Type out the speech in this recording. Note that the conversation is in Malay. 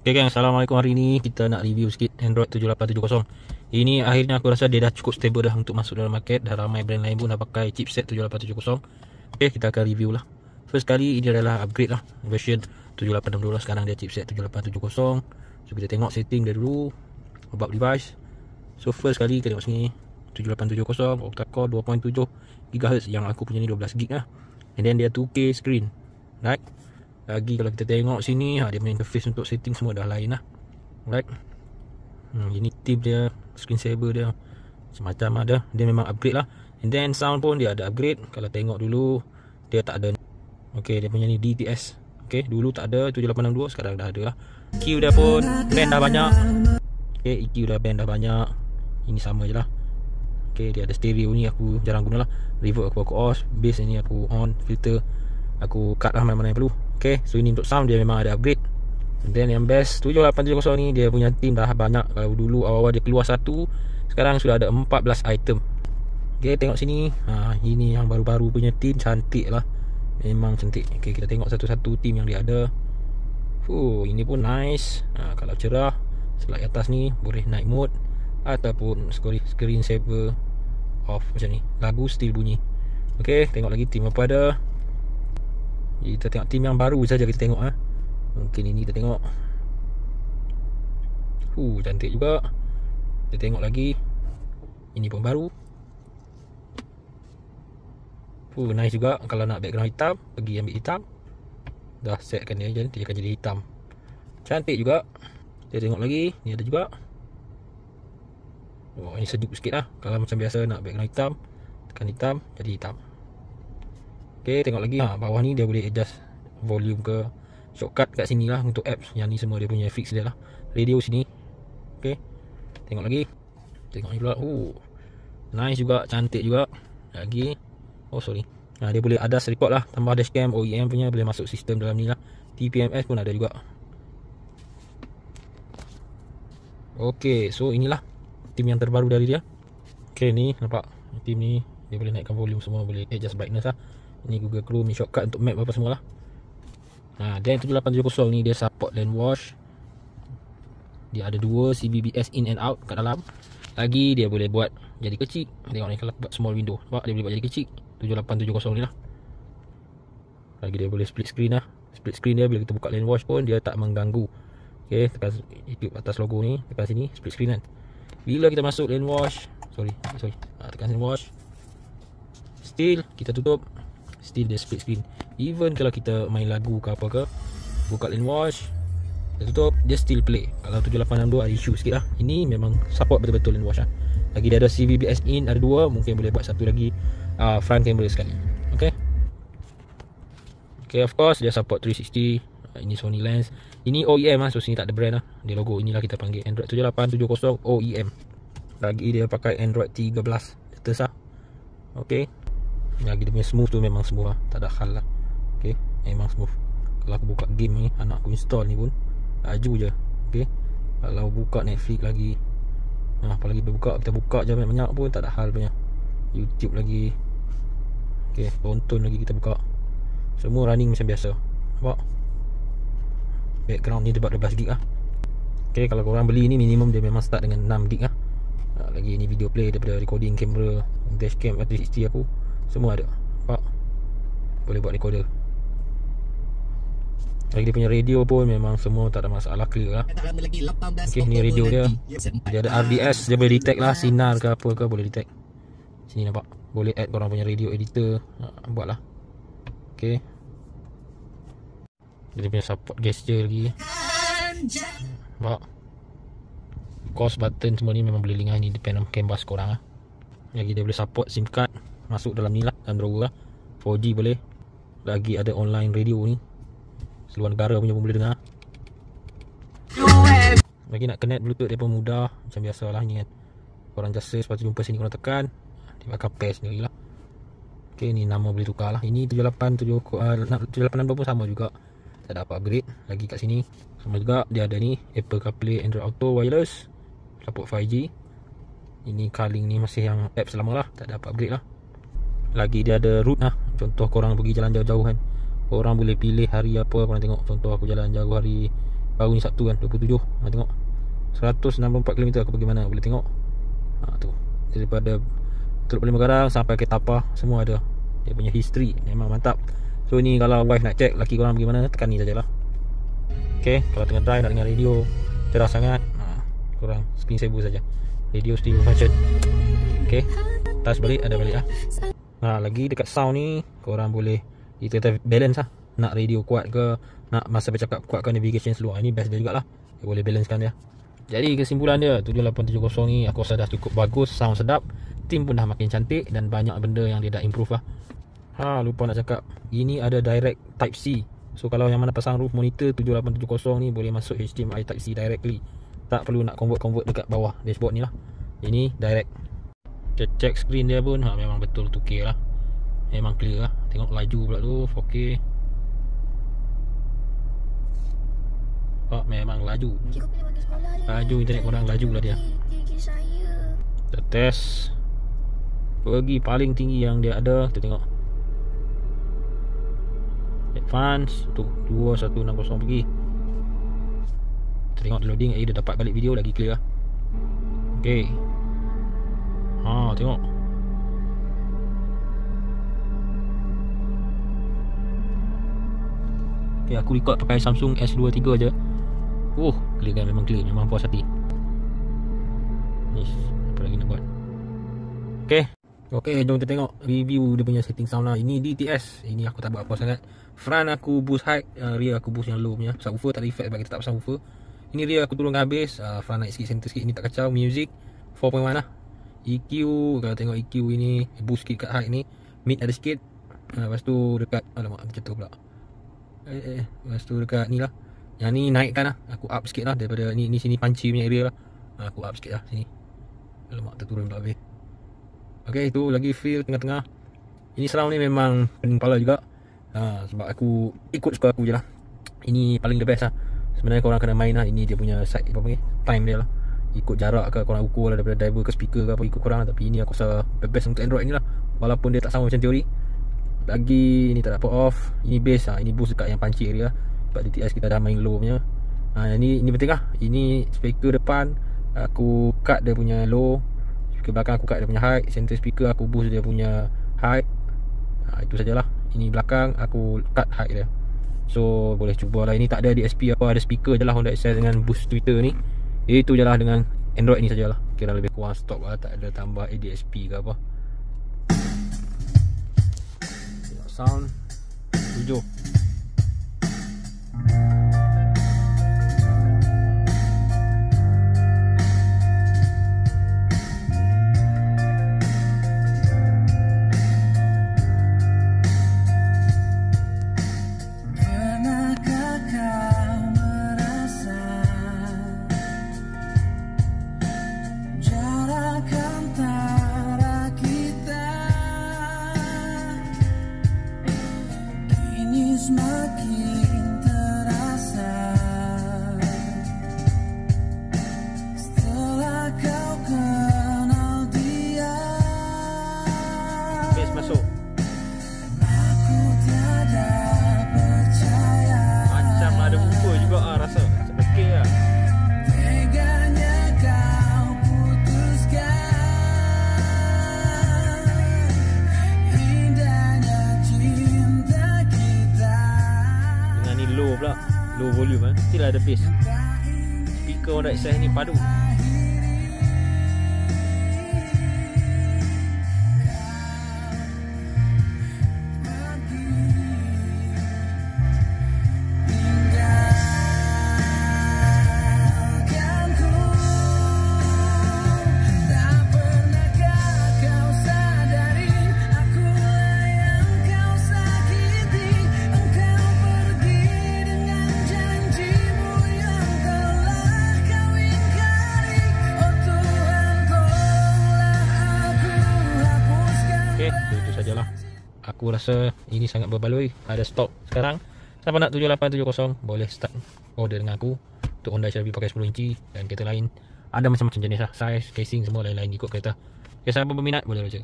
Okay gang, Assalamualaikum. Hari ni kita nak review sikit Android 7870. Ini akhirnya aku rasa dia dah cukup stable dah untuk masuk dalam market. Dah ramai brand lain pun dah pakai chipset 7870. Okay, kita akan review lah. First kali ini adalah upgrade lah, version 7862. Sekarang dia chipset 7870. So kita tengok setting dia dulu, about device. So first kali kita tengok sini 7870 octa-core 2.7 GHz, yang aku punya ni 12GB lah. And then dia 2K screen, right? Lagi kalau kita tengok sini, dia punya interface untuk setting semua dah lain lah, right? Ini tip dia, screen saver dia macam-macam ada. Dia memang upgrade lah. And then sound pun dia ada upgrade. Kalau tengok dulu dia tak ada. Okay, dia punya ni DTS. Okay, dulu tak ada 7862, sekarang dah ada lah. EQ dia pun band dah banyak. Okay, EQ dah band dah banyak. Ini sama je lah. Okay, dia ada stereo ni, aku jarang guna lah. Reverb aku off, bass ni aku on, filter aku cut lah mana-mana yang perlu. Okay, so ini untuk sound dia memang ada upgrade. And then yang best 7870 ni, dia punya team dah banyak. Kalau dulu awal-awal dia keluar satu, sekarang sudah ada 14 item. Okay, tengok sini. Ini yang baru-baru punya team, cantik lah. Memang cantik. Okay, kita tengok satu-satu team yang dia ada. Ini pun nice. Kalau cerah, slide atas ni boleh night mode ataupun screen saver off macam ni. Lagu still bunyi. Okay, tengok lagi team apa ada. Kita tengok team yang baru saja kita tengok. Mungkin ini kita tengok. Cantik juga. Kita tengok lagi. Ini pun baru. Nice juga. Kalau nak background hitam, pergi ambil hitam. Dah setkan dia akan jadi hitam. Cantik juga. Kita tengok lagi. Ni ada juga. Ini sejuk sikit lah. Kalau macam biasa nak background hitam, tekan hitam, jadi hitam. Okay, tengok lagi. Bawah ni dia boleh adjust volume ke, shortcut kat sini lah untuk apps. Yang ni semua dia punya fix dia lah. Radio sini. Okay, tengok lagi. Tengok ni pula. Nice juga, cantik juga. Lagi. Sorry. Dia boleh adjust record lah. Tambah dashcam, OEM punya boleh masuk sistem dalam ni lah. TPMS pun ada juga. Okay, so inilah team yang terbaru dari dia. Okay, ni nampak team ni dia boleh naikkan volume semua, boleh adjust brightness lah. Ini Google Chrome, ni shortcut untuk map apa semua lah. Dan 7870 ni dia support lane wash. Dia ada dua CBBS in and out kat dalam. Lagi dia boleh buat jadi kecil. Tengok ni kalau buat small window, nampak dia boleh buat jadi kecil. 7870 ni lah. Lagi dia boleh split screen lah. Split screen dia bila kita buka lane wash pun dia tak mengganggu. Okay, tekan YouTube atas logo ni, tekan sini split screen kan. Bila kita masuk lane wash, tekan lane wash, still kita tutup, still dia split screen. Even kalau kita main lagu ke apa ke, buka lane wash, kita tutup, dia still play. Kalau 7862 ada issue sikit lah. Ini memang support betul-betul lane wash lah. Lagi dia ada CVBS in, ada dua. Mungkin boleh buat satu lagi front camera sekali. Okay, of course dia support 360. Ini Sony lens. Ini OEM lah, so sini tak ada brand lah. Dia logo inilah kita panggil Android 7870 OEM. Lagi dia pakai Android 13 latest lah. Okay, lagi dia punya smooth tu memang smooth lah, tak ada hal lah. Okay, memang smooth. Kalau aku buka game ni, anak aku install ni pun laju je. Okay, kalau buka Netflix lagi, apalagi kita buka je banyak pun tak ada hal punya. YouTube lagi, okay, tonton lagi kita buka, semua running macam biasa. Nampak? Background ni dia buat 12GB lah. Okay, kalau korang beli ni minimum dia memang start dengan 6GB lah. Lagi ni video play daripada recording kamera, dashcam 360 aku semua ada. Nampak? Boleh buat recorder. Lagi dia punya radio pun memang semua tak ada masalah, clear lah. Okay, ni radio dia. Dia ada RDS, dia boleh detect lah sinar ke apa ke, boleh detect. Sini nampak, boleh add korang punya radio editor, buat lah. Okay, dia punya support gesture lagi. Nampak, course button semua ni memang boleh link lah. Ni depend on canvas korang lah. Lagi dia boleh support SIM card masuk dalam ni lah, dalam drawer lah. 4G boleh. Lagi ada online radio ni, seluar negara punya pun boleh dengar. Lagi nak connect Bluetooth dia pun mudah, macam biasa lah ni kan. Korang just search, lepas tu jumpa sini korang tekan, dia akan pair sendiri lah. Okay, ni nama boleh tukar lah. Ini 7862 pun sama juga, tak ada apa upgrade. Lagi kat sini sama juga, dia ada ni Apple CarPlay, Android Auto wireless, support 5G. Ini calling ni masih yang apps lama lah, tak ada apa upgrade lah. Lagi dia ada route lah. Contoh korang pergi jalan jauh-jauh kan, korang boleh pilih hari apa korang tengok. Contoh aku jalan jauh hari Baru ni Sabtu kan, 27. Tengok 164km aku pergi mana, boleh tengok. Tu daripada Teluk Paling Garang sampai ke Tapah, semua ada. Dia punya history memang mantap. So ni kalau wife nak check laki korang pergi mana, tekan ni sajalah. Okay, kalau tengah drive nak dengar radio cerah sangat, korang screen saver saja. Radio stereo function. Okay, touch balik, ada balik lah. Lagi dekat sound ni korang boleh kita balance lah. Nak radio kuat ke, nak masa bercakap kuat ke, navigation slow. Ini best dia jugalah. Dia boleh balancekan dia. Jadi kesimpulan dia 7870 ni aku rasa dah cukup bagus, sound sedap, tim pun dah makin cantik dan banyak benda yang dia dah improve lah. Lupa nak cakap, ini ada direct type C. So kalau yang mana pasang roof monitor 7870 ni boleh masuk HDMI type C directly. Tak perlu nak convert dekat bawah dashboard ni lah. Ini direct. Check screen dia pun memang betul 2K lah. Memang clear lah. Tengok laju pula tu 4K. Memang laju. Laju internet korang, laju lah dia. Kita test. Pergi paling tinggi yang dia ada. Kita tengok advance tu 2160 pergi. Kita tengok loading. Dia dapat balik video lagi clear lah. Okay. Tengok. Okay, aku record pakai Samsung S23 je. Clear kan, memang clear, memang puas hati. Ni apa lagi nak buat. Okay, jom kita tengok review dia punya setting sound lah. Ini DTS. Ini aku tak buat apa sangat. Front aku boost high, rear aku boost yang low punya. Subwoofer tak ada effect sebab kita tak pasang subwoofer. Ini rear aku turunkan habis, front naik sikit, center sikit. Ini tak kacau. Music 4.1 lah. EQ, kalau tengok EQ ini boost sikit kat high ni. Mid ada sikit. Lepas tu dekat, alamak jatuh pula. Lepas tu dekat ni lah. Yang ni naikkan lah. Aku up sikit lah daripada ni sini punchy punya area lah. Aku up sikit lah sini. Alamak terturun pula habis. Okay, itu lagi feel tengah-tengah. Ini surround ni memang pening kepala juga. Sebab aku ikut suka aku je lah. Ini paling the best lah. Sebenarnya korang kena main lah. Ini dia punya side, apa panggil, time dia lah. Ikut jarak ke korang ukur lah daripada driver ke speaker ke apa, ikut korang lah. Tapi ini aku rasa the best untuk Android ni lah. Walaupun dia tak sama macam teori. Lagi ni tak dapat off. Ini bass lah. Ini boost dekat yang punchy area. Sebab DTS kita dah main low punya. Ini penting lah. Ini speaker depan aku cut dia punya low. Speaker belakang aku cut dia punya high. Center speaker aku boost dia punya high. Itu sajalah. Ini belakang aku cut high dia. So boleh cuba lah. Ini tak ada DSP apa, ada speaker je lah Honda Access dengan boost Twitter ni. Itu je lah dengan Android ni sajalah. Kira lebih kurang stok lah. Tak ada tambah ADSP ke apa. Sound 7. Semakin terasa setelah kau kenal dia. Bass masuk. Aku tiada percaya. Macam ada woofer juga rasa. Okey lah. Teganya kau putuskan. Indahnya cinta kita. Dengan ni low pula. Low volume still ada bass. Speaker Honda Access ni padu. Itu sajalah. Aku rasa ini sangat berbaloi. Ada stok sekarang. Siapa nak 7870 boleh start order dengan aku untuk Honda CR-V pakai 10 inci dan kereta lain. Ada macam-macam jenis lah, size, casing semua lain-lain ikut kereta. Siapa berminat boleh baca.